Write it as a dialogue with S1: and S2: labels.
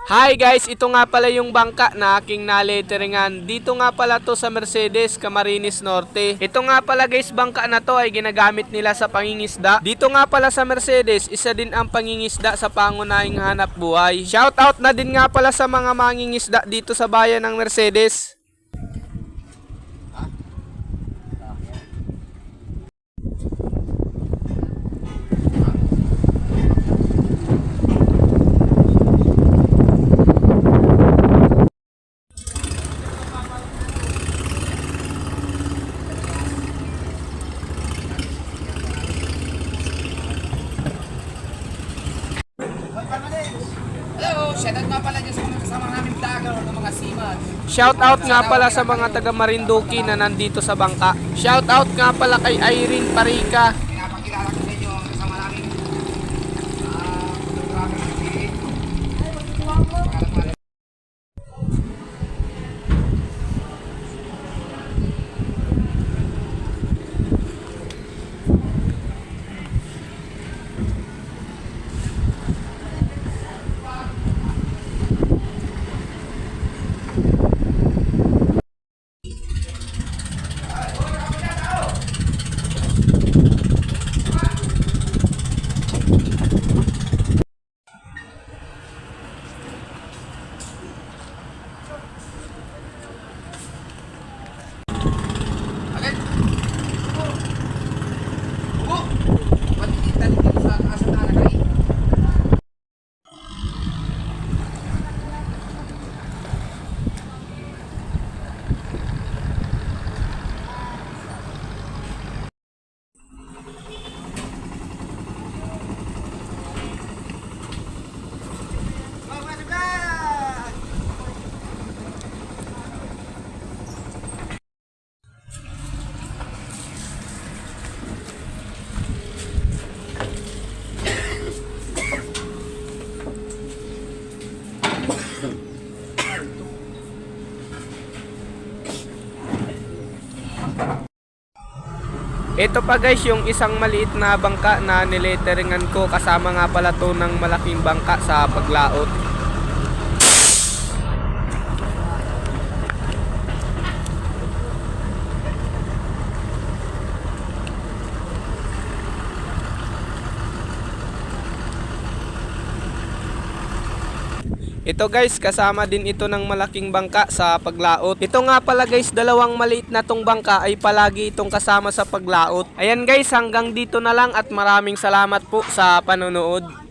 S1: Hi guys, ito nga pala yung bangka na aking naletteringan. Dito nga pala to sa Mercedes, Camarines Norte. Ito nga pala guys, bangka na to ay ginagamit nila sa pangingisda. Dito nga pala sa Mercedes, isa din ang pangingisda sa pangunahing hanap buhay. Shout out na din nga pala sa mga mangingisda dito sa bayan ng Mercedes.
S2: Hello, shoutout nga pala dyan sa mga kasama namin vlogger ng mga seaman.
S1: Shout out nga pala sa mga taga Marinduque na nandito sa bangka. Shout out nga pala kay Irene Parica.
S2: Pinapakilala ko sa inyo ang kasama namin. Photographer si Agad. Bubo. Ba't hindi tayo sa taas na nalagay?
S1: Ito pa guys yung isang maliit na bangka na niletteringan ko, kasama nga pala to ng malaking bangka sa paglaot. Ito guys, kasama din ito ng malaking bangka sa paglaot. Ito nga pala guys, dalawang maliit na tong bangka ay palagi itong kasama sa paglaot. Ayan guys, hanggang dito na lang at maraming salamat po sa panonood.